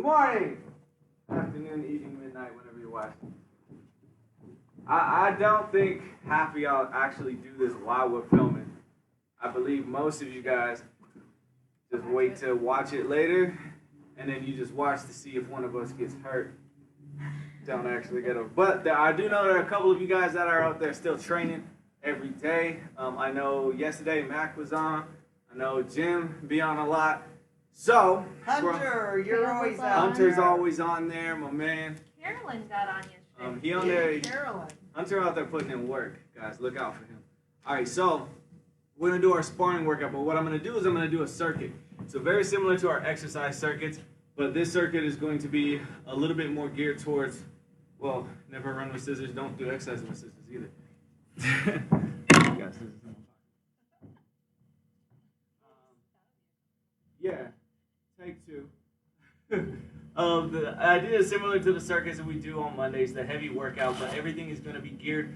morning, afternoon, evening, midnight, whenever you're watching. I don't think half of y'all actually do this while we're filming. I believe most of you guys just wait to watch it later, and then you just watch to see if one of us gets hurt. Don't actually get over. But I do know there are a couple of you guys that are out there still training every day. I know yesterday Mac was on. I know Jim be on a lot. So Hunter, you're always on. Hunter's always on there, my man. Carolyn got on yesterday. He on there. Carolyn. Hunter out there putting in work, guys. Look out for him. All right, so we're gonna do our sparring workout, but what I'm gonna do is I'm gonna do a circuit. So very similar to our exercise circuits, but this circuit is going to be a little bit more geared towards, well, never run with scissors. Don't do exercise with scissors either. Got scissors in my pocket. Yeah, take two. The idea is similar to the circuits that we do on Mondays, the heavy workout, but everything is going to be geared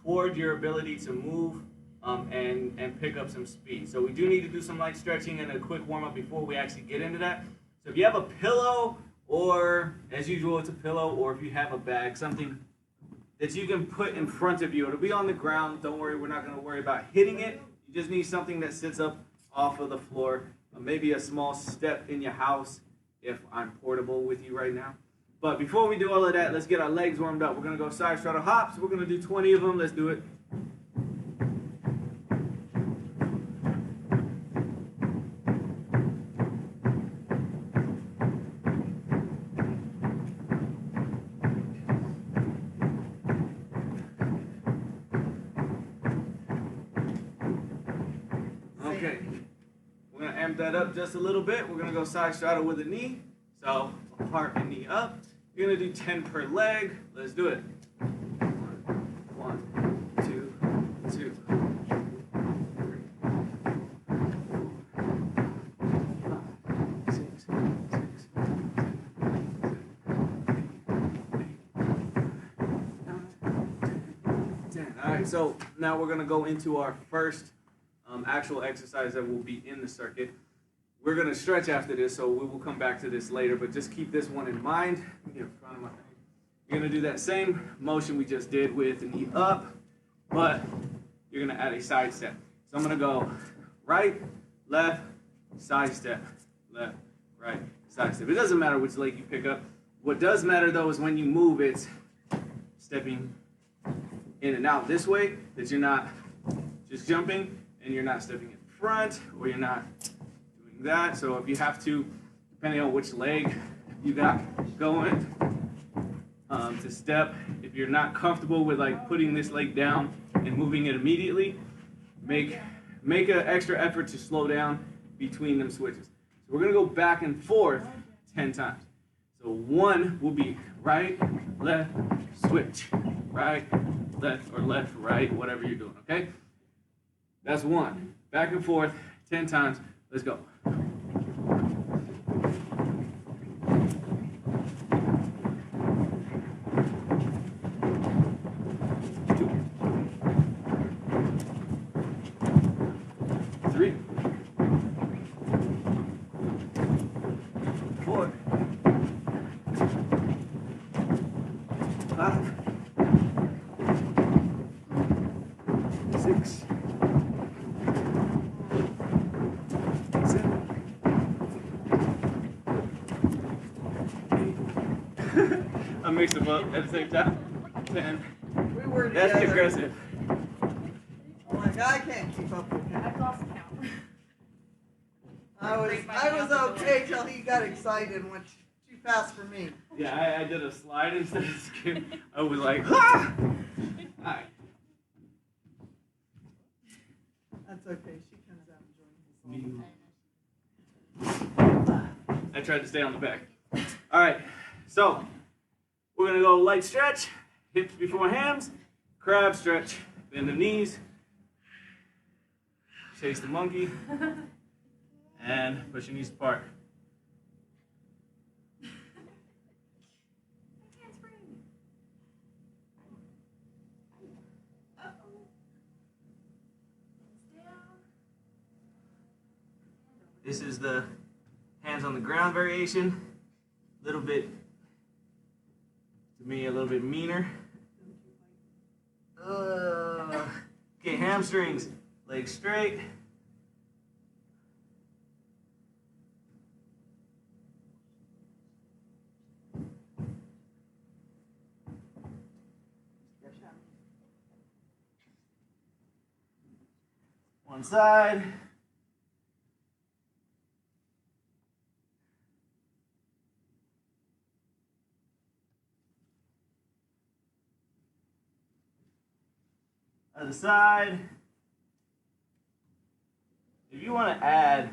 toward your ability to move and pick up some speed. So we do need to do some light stretching and a quick warm-up before we actually get into that. So if you have a pillow, or as usual it's a pillow, or if you have a bag, something that you can put in front of you, it'll be on the ground. Don't worry, we're not going to worry about hitting it. You just need something that sits up off of the floor, maybe a small step in your house if I'm portable with you right now. But before we do all of that, let's get our legs warmed up. We're going to go side straddle hops. We're going to do 20 of them. Let's do it. Okay. We're going to amp that up just a little bit. We're going to go side straddle with a knee. So heart and knee up. You're going to do 10 per leg. Let's do it. 1, 2, 2, 3, 4, 5, 6, 10. All right, so now we're going to go into our first actual exercise that will be in the circuit. We're going to stretch after this, so we will come back to this later, but just keep this one in mind. Let me get in front of my thing. You're going to do that same motion we just did with the knee up, but you're going to add a side step. So I'm going to go right, left, side step, left, right, side step. It doesn't matter which leg you pick up. What does matter, though, is when you move, it's stepping in and out this way, that you're not just jumping and you're not stepping in front, or you're not doing that. So if you have to, depending on which leg you got going, to step, if you're not comfortable with like putting this leg down and moving it immediately, make an extra effort to slow down between them switches. So we're gonna go back and forth 10 times. So 1 will be right, left, switch, right, left, or left, right, whatever you're doing, okay? That's 1. Back and forth 10 times. Let's go. 2, 3, 4, 5, 6, 7, 8. I mixed them up at the same time. 10. We were That's together. aggressive. I'm like, I can't keep up with him. I've lost count. I was okay till he got excited and went too fast for me. Yeah, I did a slide instead of skip. I was like, ah! Alright. That's okay. She comes out and joins us. I tried to stay on the back. Alright, so we're going to go light stretch, hips before hams, crab stretch, bend the knees, chase the monkey, and push your knees apart. This is the hands on the ground variation. a little bit, to me, a little bit meaner. Okay, hamstrings, legs straight. One side. Other side. If you want to add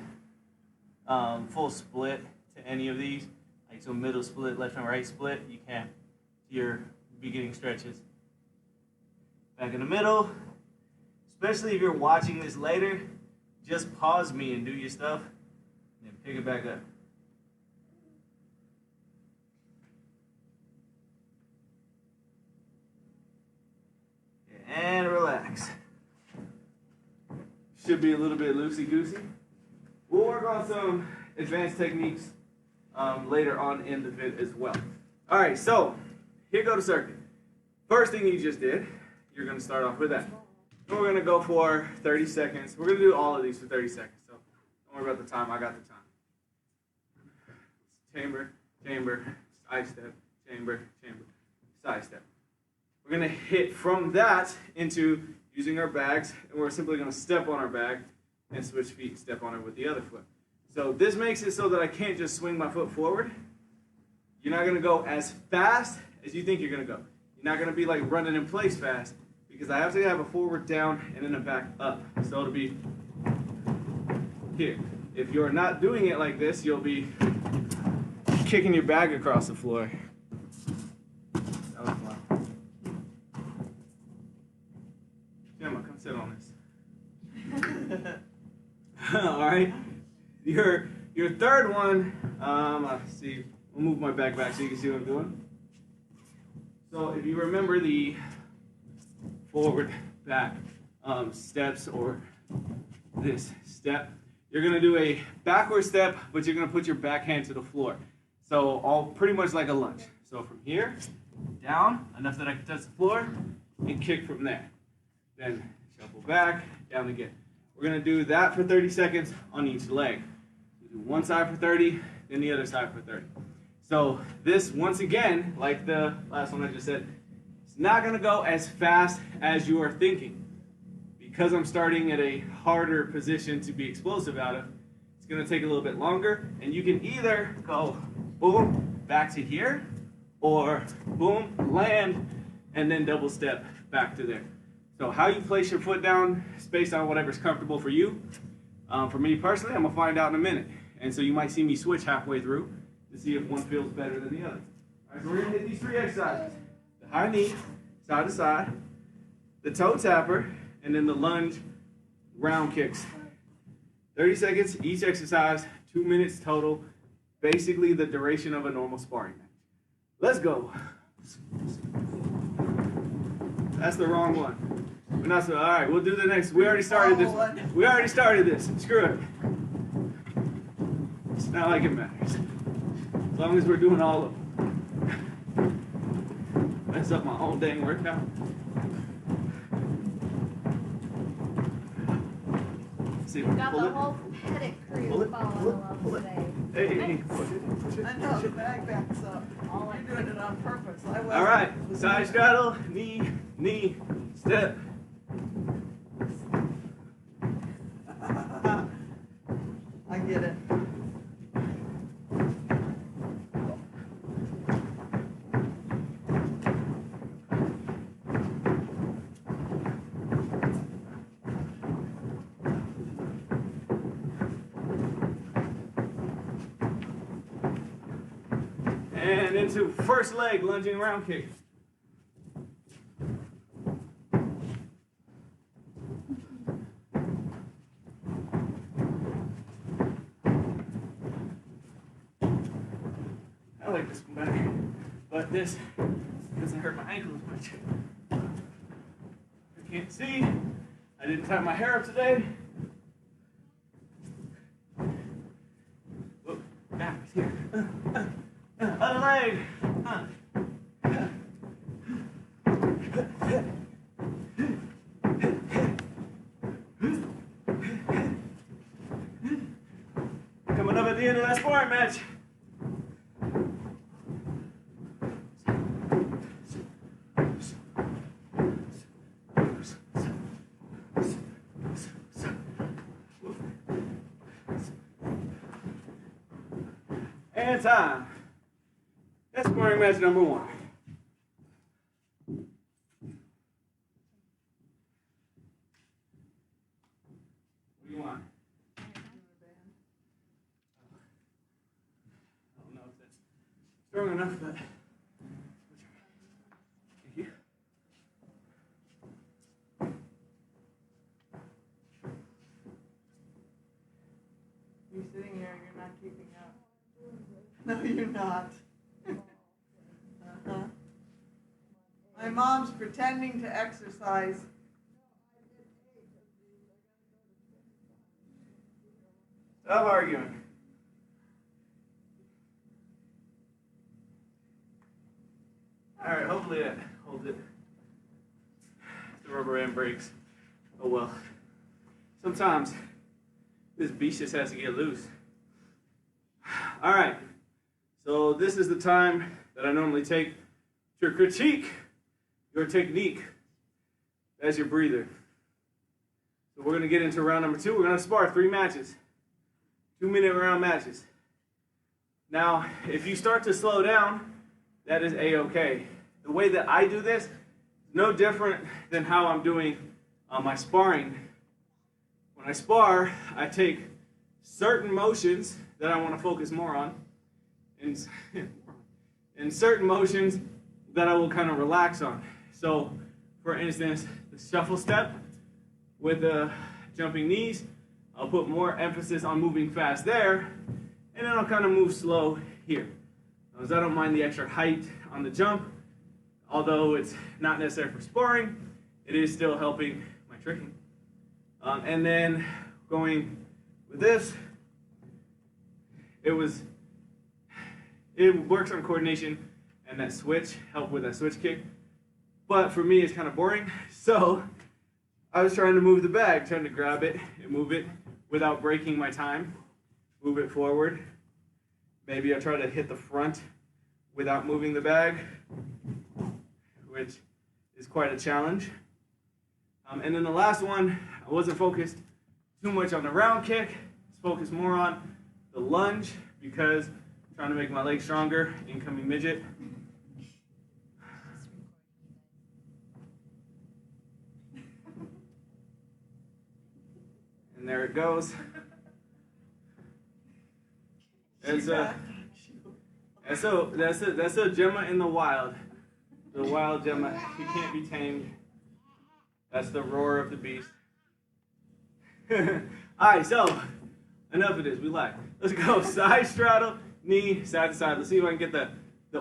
full split to any of these, like so middle split, left and right split, you can to your beginning stretches. Back in the middle. Especially if you're watching this later, just pause me and do your stuff, and then pick it back up. And relax. Should be a little bit loosey-goosey. We'll work on some advanced techniques later on in the vid as well. All right, so here go the circuit. First thing you just did, you're going to start off with that. We're going to go for 30 seconds. We're going to do all of these for 30 seconds. So don't worry about the time. I got the time. Chamber, chamber, side step, chamber, chamber, side step. We're going to hit from that into using our bags. And we're simply going to step on our bag and switch feet, step on it with the other foot. So this makes it so that I can't just swing my foot forward. You're not going to go as fast as you think you're going to go. You're not going to be like running in place fast. Because I have to have a forward down and then a back up. So it'll be here. If you're not doing it like this, you'll be kicking your bag across the floor. That was fun. Gemma, come sit on this. All right. Your third one, let's see. We'll move my bag back so you can see what I'm doing. So if you remember the forward, back steps or this step. You're going to do a backward step, but you're going to put your back hand to the floor. So all pretty much like a lunge. So from here, down, enough that I can touch the floor, and kick from there. Then shuffle back, down again. We're going to do that for 30 seconds on each leg. Do one side for 30, then the other side for 30. So this, once again, like the last one I just said, not going to go as fast as you are thinking. Because I'm starting at a harder position to be explosive out of, it's going to take a little bit longer. And you can either go boom, back to here, or boom, land, and then double step back to there. So how you place your foot down is based on whatever's comfortable for you. For me personally, I'm going to find out in a minute. And so you might see me switch halfway through to see if one feels better than the other. All right, so we're going to hit these 3 exercises. High knee, side to side, the toe tapper, and then the lunge round kicks. 30 seconds each exercise, 2 minutes total, basically the duration of a normal sparring match. Let's go. That's the wrong one. We're not so, all right, we'll do the next. We already started this one. We already started this. Screw it. It's not like it matters. As long as we're doing all of them. Mess up my whole dang workout. Let's see if we Got pull the it. whole Pettit crew Pull it, following pull it, along pull it. today. Hey, push it, push it. I know, the bag backs up. All You're doing it on purpose. I wasn't. All right, side straddle, knee, knee, step. I get it. And into first leg lunging round kick. I like this one better, but this doesn't hurt my ankle as much. I can't see. I didn't tie my hair up today. Whoop, back here. leg. Coming up at the end of that sparring match. And time. That's sparring match number 1. What do you want? I don't know if that's strong enough, but thank you. You're sitting there, you're not keeping up. No, you're not. Uh-huh. My mom's pretending to exercise. Stop arguing. All right, hopefully that holds it. The rubber end breaks. Oh well. Sometimes this beast just has to get loose. All right. So this is the time that I normally take to critique your technique as your breather. So we're going to get into round number 2. We're going to spar 3 matches. 2-minute round matches. Now, if you start to slow down, that is A-okay. The way that I do this is no different than how I'm doing my sparring. When I spar, I take certain motions that I want to focus more on, and certain motions that I will kind of relax on. So, for instance, the shuffle step with the jumping knees, I'll put more emphasis on moving fast there, and then I'll kind of move slow here. Because I don't mind the extra height on the jump, although it's not necessary for sparring, it is still helping my tricking. And then going with this, it works on coordination and that switch, help with that switch kick. But for me, it's kind of boring. So I was trying to move the bag, trying to grab it and move it without breaking my time. Move it forward. Maybe I try to hit the front without moving the bag, which is quite a challenge. And then the last one, I wasn't focused too much on the round kick. I was focused more on the lunge because I'm trying to make my legs stronger, incoming midget. And there it goes. That's a Gemma in the wild. The wild Gemma. He can't be tamed. That's the roar of the beast. Alright, so enough of this. We like. Let's go. Side straddle, knee, side to side. Let's see if I can get the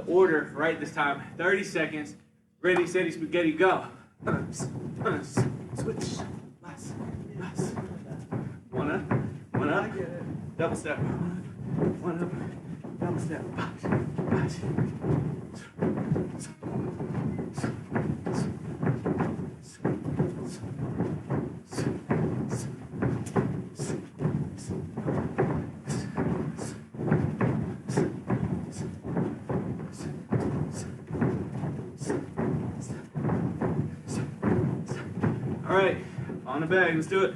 order right this time. 30 seconds. Ready, steady, spaghetti, go. Switch. Last. One up. I get it. Double step. One up. Double step. All right, on the bag, let's do it.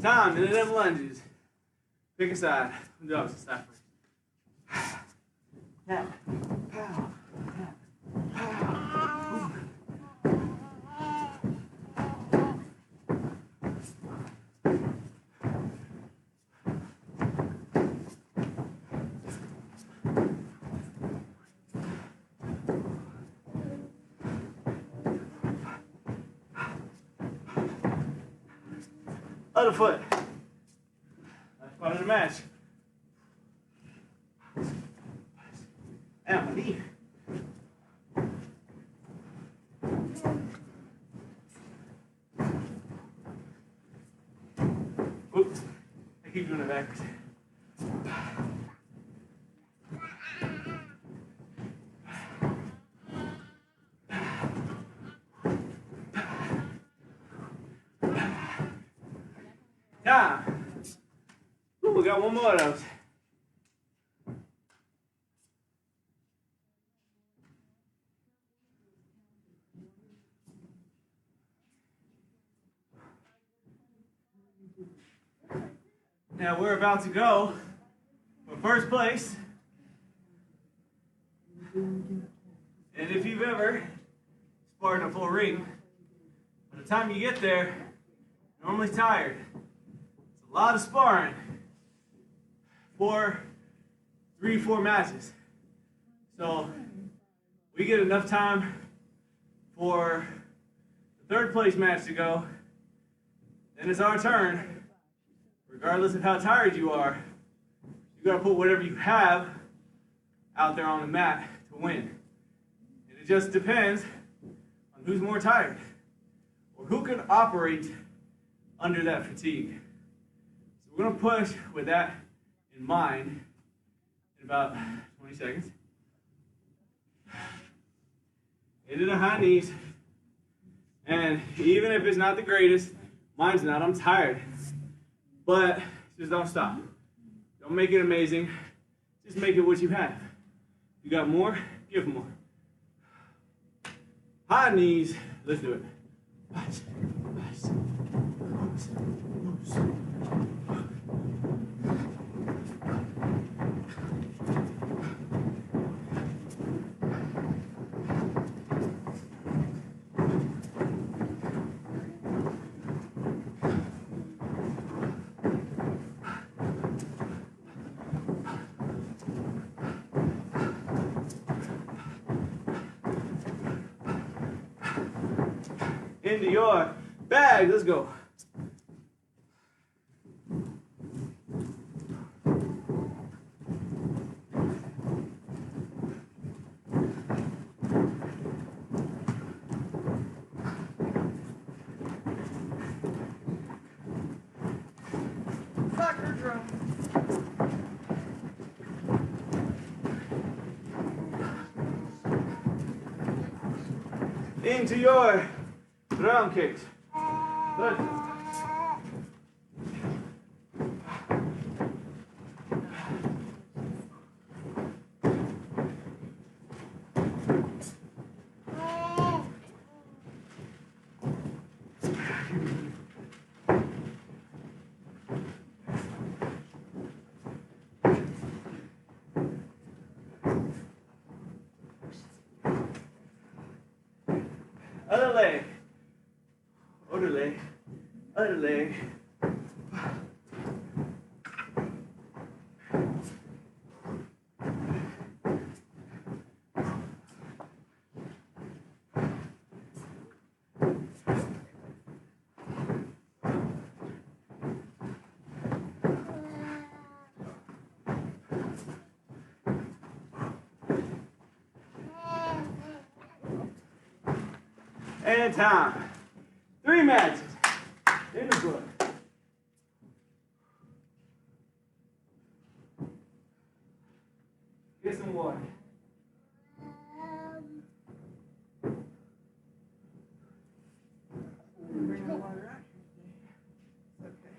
Time, into them lunges. Pick a side. Go, stop. Now, pow, pow. Other foot. Last part of the match. And my knee. Oops. I keep doing it backwards. Time. Ooh, we got one more of those. Now we're about to go for first place. And if you've ever sparred in a full ring, by the time you get there, you're normally tired. It's a lot of sparring. 3-4 matches. So we get enough time for the third place match to go. Then it's our turn. Regardless of how tired you are, you gotta put whatever you have out there on the mat to win. And it just depends on who's more tired or who can operate under that fatigue. So we're gonna push with that in mind in about 20 seconds. Into the high knees. And even if it's not the greatest, mine's not, I'm tired. But just don't stop. Don't make it amazing. Just make it what you have. You got more? Give more. High knees. Let's do it. Into your bag. Let's go. Soccer drum. Into your drum kicks. Good. Other leg. Other leg. Other leg. And time. 3 matches. In the book. Get some water. Bring the water out. Okay.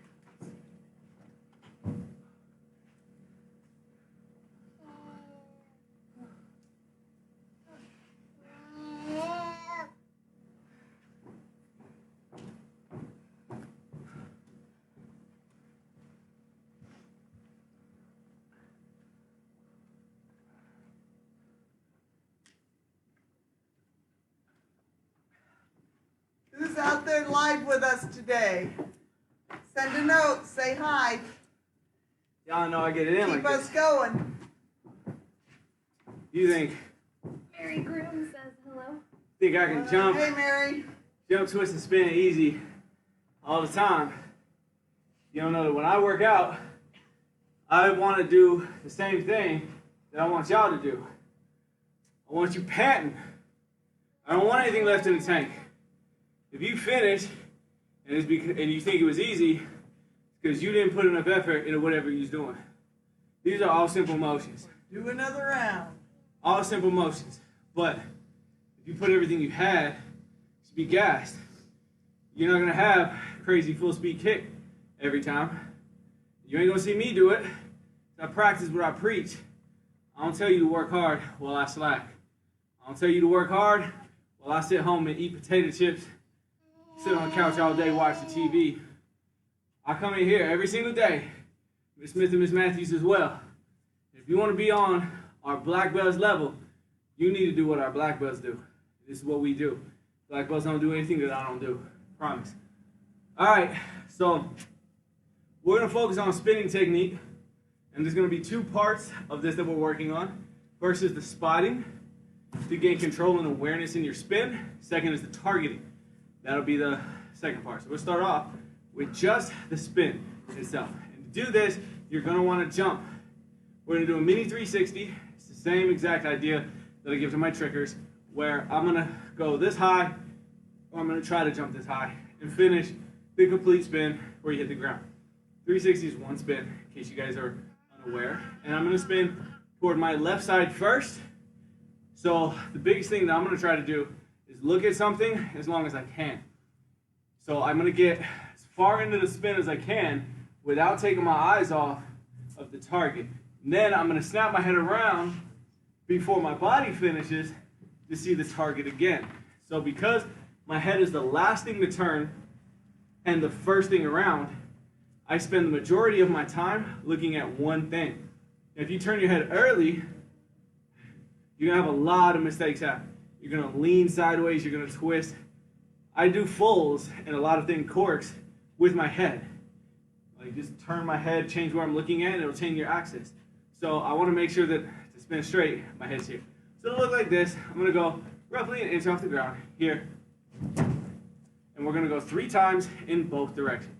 Who's out there live with us today? Send a note, say hi, Y'all know I get it in keep like us this. going. You think Mary Groom says hello. I can Hey, Mary. jump, twist, and spin easy all the time? You don't know that when I work out, I want to do the same thing that I want y'all to do. I want you panting. I don't want anything left in the tank. If you finish and you think it was easy, it's because you didn't put enough effort into whatever you're doing. These are all simple motions. Do another round. All simple motions. But if you put everything you had to be gassed, you're not going to have crazy full speed kick every time. You ain't going to see me do it. I practice what I preach. I don't tell you to work hard while I slack. I don't tell you to work hard while I sit home and eat potato chips, sit on the couch all day, watch the TV. I come in here every single day, Miss Smith and Miss Matthews as well. If you want to be on our black belts level, you need to do what our black belts do. This is what we do. Black belts don't do anything that I don't do. Promise. All right, so we're going to focus on spinning technique, and there's going to be two parts of this that we're working on. First is the spotting to gain control and awareness in your spin. Second is the targeting. That'll be the second part. So we'll start off with just the spin itself. And to do this, you're going to want to jump. We're going to do a mini 360. It's the same exact idea that I give to my trickers, where I'm going to go this high, or I'm going to try to jump this high, and finish the complete spin where you hit the ground. 360 is one spin, in case you guys are unaware. And I'm going to spin toward my left side first. So the biggest thing that I'm going to try to do is look at something as long as I can. So I'm going to get as far into the spin as I can without taking my eyes off of the target. And then I'm going to snap my head around before my body finishes to see the target again. So because my head is the last thing to turn and the first thing around, I spend the majority of my time looking at one thing. If you turn your head early, you're going to have a lot of mistakes happen. You're going to lean sideways, you're going to twist. I do fulls and a lot of things corks with my head. Like just turn my head, change where I'm looking at, and it'll change your axis. So I want to make sure that to spin straight, my head's here. So it'll look like this. I'm going to go roughly an inch off the ground here. And we're going to go 3 times in both directions.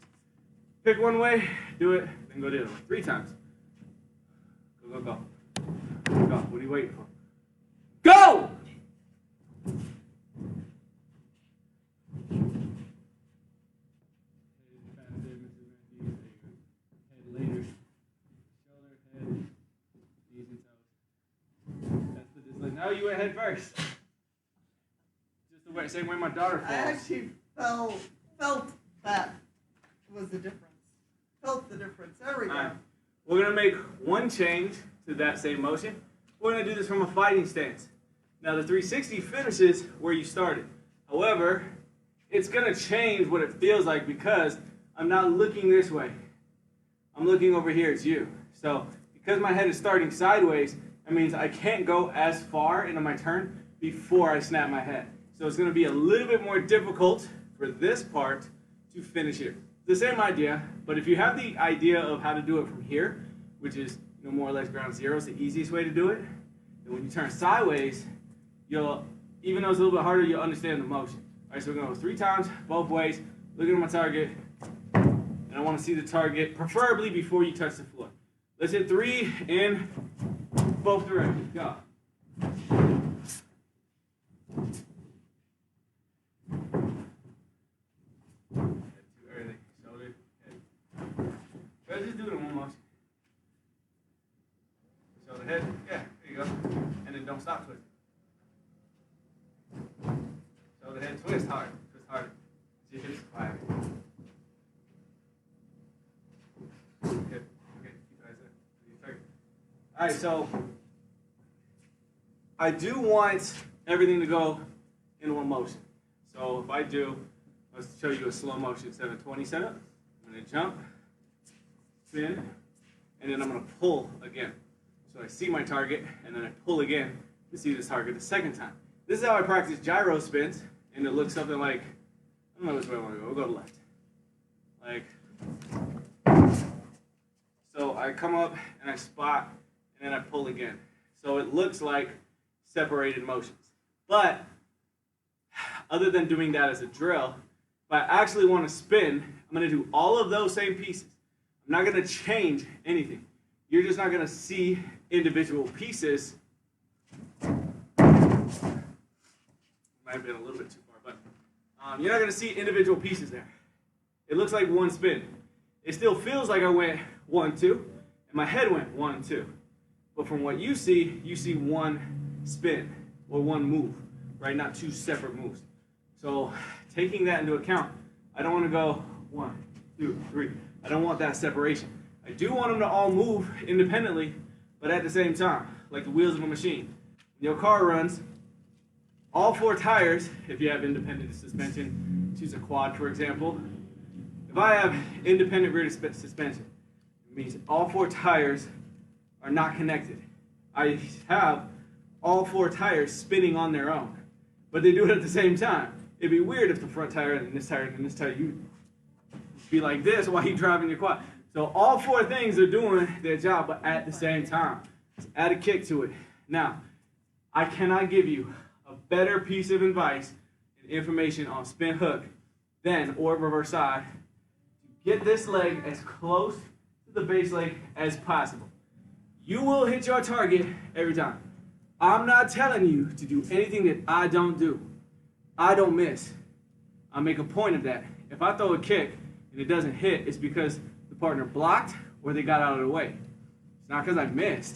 Pick one way, do it, then go the other way. 3 times. Go, go, go. Go. What are you waiting for? Go! Now you went head first. Just the way, same way my daughter falls. I actually felt that was the difference. Felt the difference. There we go. Right. We're going to make one change to that same motion. We're going to do this from a fighting stance. Now the 360 finishes where you started. However, it's going to change what it feels like because I'm not looking this way. I'm looking over here. It's you. So because my head is starting sideways, that means I can't go as far into my turn before I snap my head. So it's going to be a little bit more difficult for this part to finish here. The same idea, but if you have the idea of how to do it from here, which is more or less ground zero, is the easiest way to do it. And when you turn sideways, you'll, even though it's a little bit harder, you'll understand the motion. All right, so we're going to go 3 times, both ways, looking at my target, and I want to see the target, preferably before you touch the floor. Let's hit 3 in both directions. Go. Too early. Shoulder, head. Let's just do it in one motion. Shoulder, head. Yeah, there you go. And then don't stop twisting. Shoulder, head. Twist hard. Twist harder. See your hips quiet. Good. Okay. Keep your eyes there. All right, so I do want everything to go in one motion. So if I do, let's show you a slow motion 720 setup. I'm going to jump, spin, and then I'm going to pull again. So I see my target, and then I pull again to see this target the second time. This is how I practice gyro spins, and it looks something like, I don't know which way I want to go. We'll go to left. Like, so I come up and I spot, and then I pull again. So it looks like separated motions. But other than doing that as a drill, if I actually want to spin, I'm going to do all of those same pieces. I'm not going to change anything. You're just not going to see individual pieces. Might have been a little bit too far, but you're not going to see individual pieces there. It looks like one spin. It still feels like I went 1, 2, and my head went 1, 2. But from what you see one spin or one move, right? Not two separate moves. So taking that into account, I don't want to go 1, 2, 3. I don't want that separation. I do want them to all move independently, but at the same time, like the wheels of a machine. When your car runs, all 4 tires, if you have independent suspension, choose a quad for example. If I have independent rear suspension, it means all 4 tires are not connected. I have all 4 tires spinning on their own, but they do it at the same time. It'd be weird if the front tire and this tire and this tire, you be like this while you're driving your quad. So all 4 things are doing their job, but at the same time. Let's add a kick to it. Now, I cannot give you a better piece of advice and information on spin hook than or reverse side. Get this leg as close to the base leg as possible. You will hit your target every time. I'm not telling you to do anything that I don't do. I don't miss. I make a point of that. If I throw a kick and it doesn't hit, it's because the partner blocked or they got out of the way. It's not because I missed.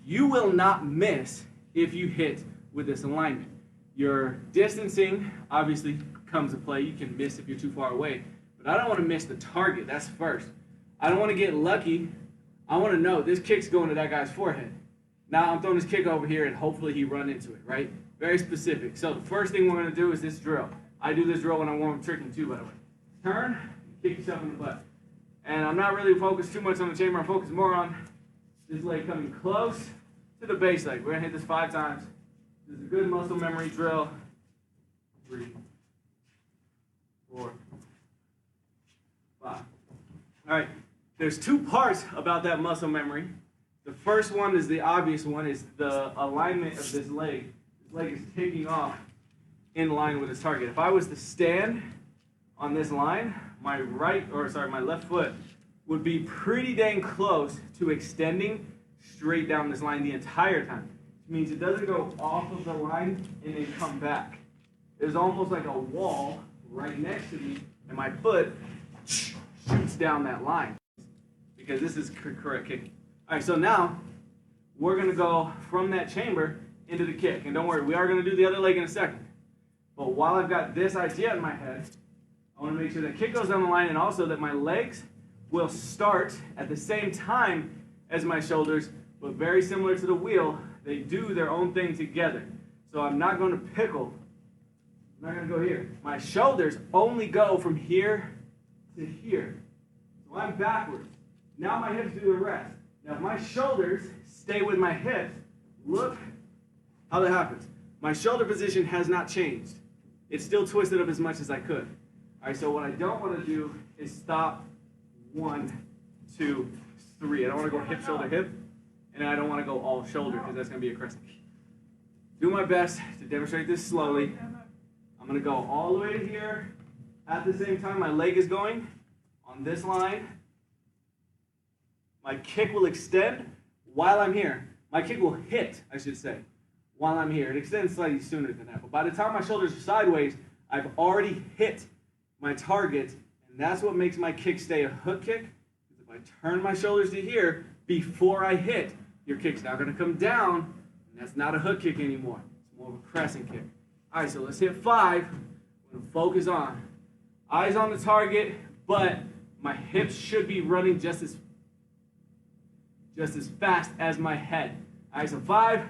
You will not miss if you hit with this alignment. Your distancing obviously comes into play. You can miss if you're too far away. But I don't want to miss the target. That's first. I don't want to get lucky. I want to know this kick's going to that guy's forehead. Now I'm throwing this kick over here and hopefully he run into it, right? Very specific. So the first thing we're going to do is this drill. I do this drill when I'm warm tricking too, by the way. Turn, kick yourself in the butt. And I'm not really focused too much on the chamber. I'm focused more on this leg coming close to the base leg. We're going to hit this 5 times. This is a good muscle memory drill. 3, 4, 5. All right. There's 2 parts about that muscle memory. The first one is the obvious one, is the alignment of this leg. This leg is taking off in line with its target. If I was to stand on this line, my left foot would be pretty dang close to extending straight down this line the entire time. Which means it doesn't go off of the line and then come back. There's almost like a wall right next to me, and my foot shoots down that line because this is correct kicking. All right, so now we're going to go from that chamber into the kick. And don't worry, we are going to do the other leg in a second. But while I've got this idea in my head, I want to make sure that kick goes down the line and also that my legs will start at the same time as my shoulders, but very similar to the wheel, they do their own thing together. So I'm not going to pickle. I'm not going to go here. My shoulders only go from here to here. So I'm backwards. Now my hips do the rest. Now if my shoulders stay with my hips, look how that happens. My shoulder position has not changed. It's still twisted up as much as I could. All right, so what I don't want to do is stop 1, 2, 3. I don't want to go hip, shoulder, hip, and I don't want to go all shoulder because that's going to be a crescent. Do my best to demonstrate this slowly. I'm going to go all the way to here. At the same time, my leg is going on this line. My kick will extend while I'm here. My kick will hit, I should say, while I'm here. It extends slightly sooner than that. But by the time my shoulders are sideways, I've already hit my target, and that's what makes my kick stay a hook kick. Because if I turn my shoulders to here before I hit, your kick's now going to come down, and that's not a hook kick anymore. It's more of a crescent kick. All right, so let's hit 5. I'm going to focus on. Eyes on the target, but my hips should be running just as fast as my head. All right, so 5.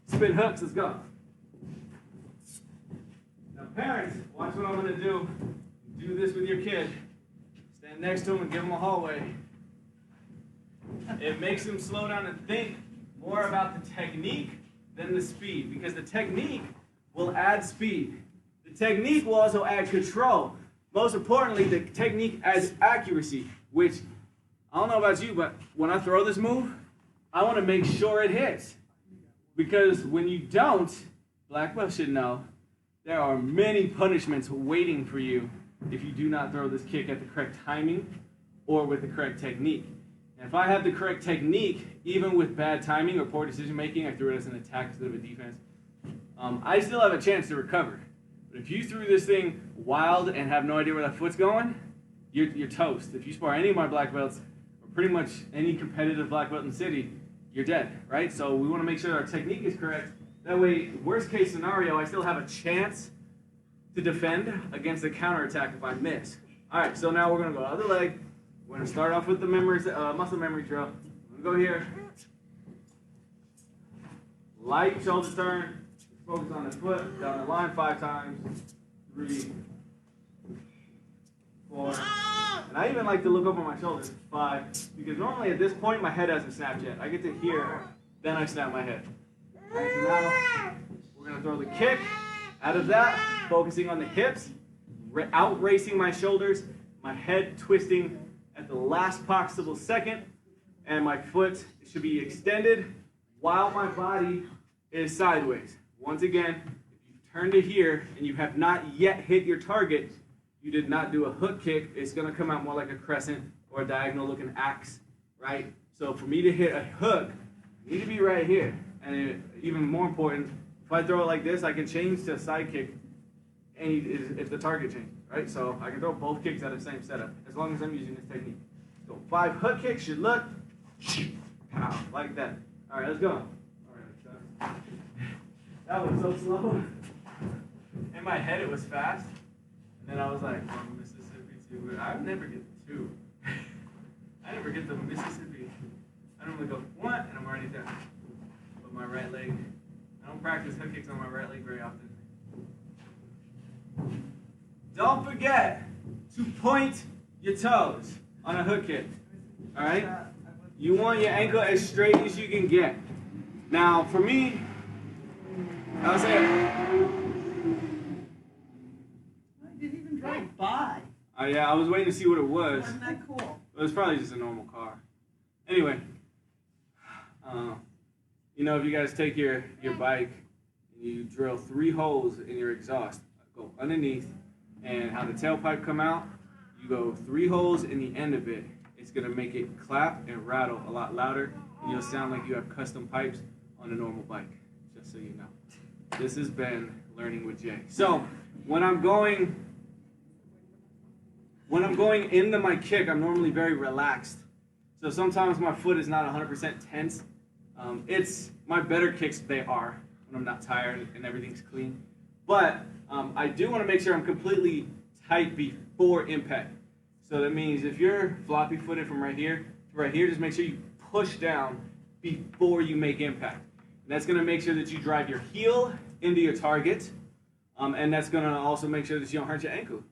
Spin hooks, let's go. Now parents, watch what I'm going to do. Do this with your kid. Stand next to him and give him a hallway. It makes him slow down and think more about the technique than the speed, because the technique will add speed. The technique will also add control. Most importantly, the technique adds accuracy, which, I don't know about you, but when I throw this move, I want to make sure it hits. Because when you don't, black belt should know, there are many punishments waiting for you if you do not throw this kick at the correct timing or with the correct technique. And if I have the correct technique, even with bad timing or poor decision making, I threw it as an attack instead of a defense, I still have a chance to recover. But if you threw this thing wild and have no idea where that foot's going, you're toast. If you spar any of my black belts, or pretty much any competitive black belt in the city, you're dead, right? So we want to make sure our technique is correct. That way, worst case scenario, I still have a chance to defend against a counterattack if I miss. All right, so now we're going to go other leg. We're going to start off with the muscle memory drill. I'm going to go here. Light shoulder turn. Focus on the foot. Down the line 5 times. 3, 4. And I even like to look over my shoulders. 5. Because normally at this point, my head hasn't snapped yet. I get to here, then I snap my head. All right, so now we're going to throw the kick. Out of that, focusing on the hips. Out racing my shoulders. My head twisting at the last possible second. And my foot should be extended while my body is sideways. Once again, if you turn to here and you have not yet hit your target, you did not do a hook kick, it's going to come out more like a crescent or a diagonal looking axe, right? So for me to hit a hook, I need to be right here. And even more important, if I throw it like this, I can change to a side kick if the target changes, right? So I can throw both kicks at the same setup as long as I'm using this technique. So 5 hook kicks should look pow, like that. All right, let's go. All right, that was so slow. In my head, it was fast. And then I was like, from Mississippi to, I never get 2. I never get the Mississippi. I normally go 1, and I'm already there. With my right leg. I don't practice hook kicks on my right leg very often. Don't forget to point your toes on a hook kick. All right? You want your ankle as straight as you can get. Now, for me, I'll say I didn't even drive by. yeah, I was waiting to see what it was. Wasn't that cool? It was probably just a normal car. Anyway, you know, if you guys take your bike and you drill 3 holes in your exhaust, go underneath, and how the tailpipe come out, you go 3 holes in the end of it. It's gonna make it clap and rattle a lot louder, and you'll sound like you have custom pipes on a normal bike, just so you know. This has been Learning with Jay. So when I'm going into my kick, I'm normally very relaxed. So sometimes my foot is not 100% tense. It's my better kicks, they are, when I'm not tired and everything's clean. But I do want to make sure I'm completely tight before impact. So that means if you're floppy footed from right here to right here, just make sure you push down before you make impact. And that's going to make sure that you drive your heel into your target. And that's going to also make sure that you don't hurt your ankle.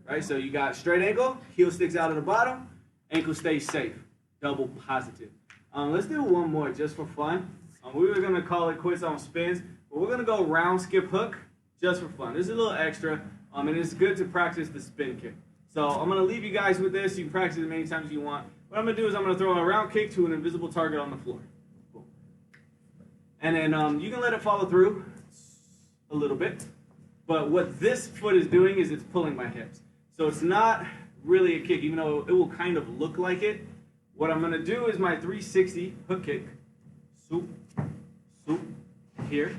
Right? So you got straight ankle, heel sticks out of the bottom, ankle stays safe. Double positive. Let's do one more just for fun. We were going to call it quits on spins, but we're going to go round skip hook just for fun. This is a little extra, and it's good to practice the spin kick. So I'm going to leave you guys with this. You can practice it as many times as you want. What I'm going to do is I'm going to throw a round kick to an invisible target on the floor. Cool. And then you can let it follow through a little bit. But what this foot is doing is it's pulling my hips. So it's not really a kick, even though it will kind of look like it. What I'm going to do is my 360 hook kick. Swoop, swoop, here.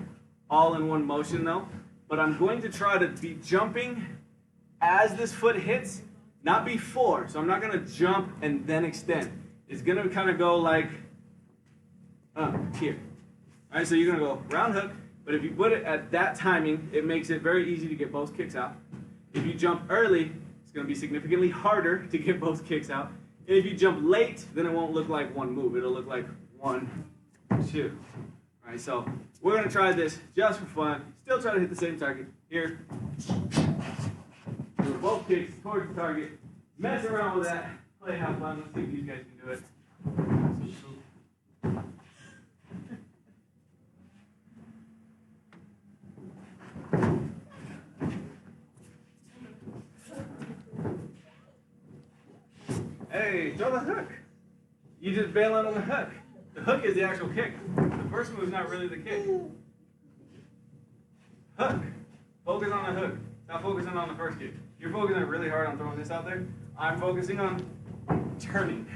All in one motion though. But I'm going to try to be jumping as this foot hits, not before. So I'm not going to jump and then extend. It's going to kind of go like here. All right, so you're going to go round hook. But if you put it at that timing, it makes it very easy to get both kicks out. If you jump early, it's going to be significantly harder to get both kicks out. And if you jump late, then it won't look like one move. It'll look like 1, 2. All right, so we're going to try this just for fun. Still try to hit the same target. Here. Do both kicks towards the target. Mess around with that. Play, have fun. Let's see if these guys can do it. Hey, throw the hook. You just bail out on the hook. The hook is the actual kick. The first move is not really the kick. Hook. Focus on the hook. Stop focusing on the first kick. You're focusing really hard on throwing this out there. I'm focusing on turning.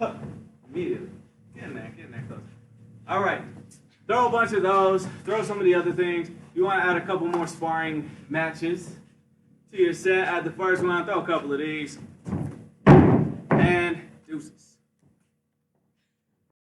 Immediately. Get in there close. All right. Throw a bunch of those. Throw some of the other things. You want to add a couple more sparring matches to your set. Add the first one. Throw a couple of these. And deuces.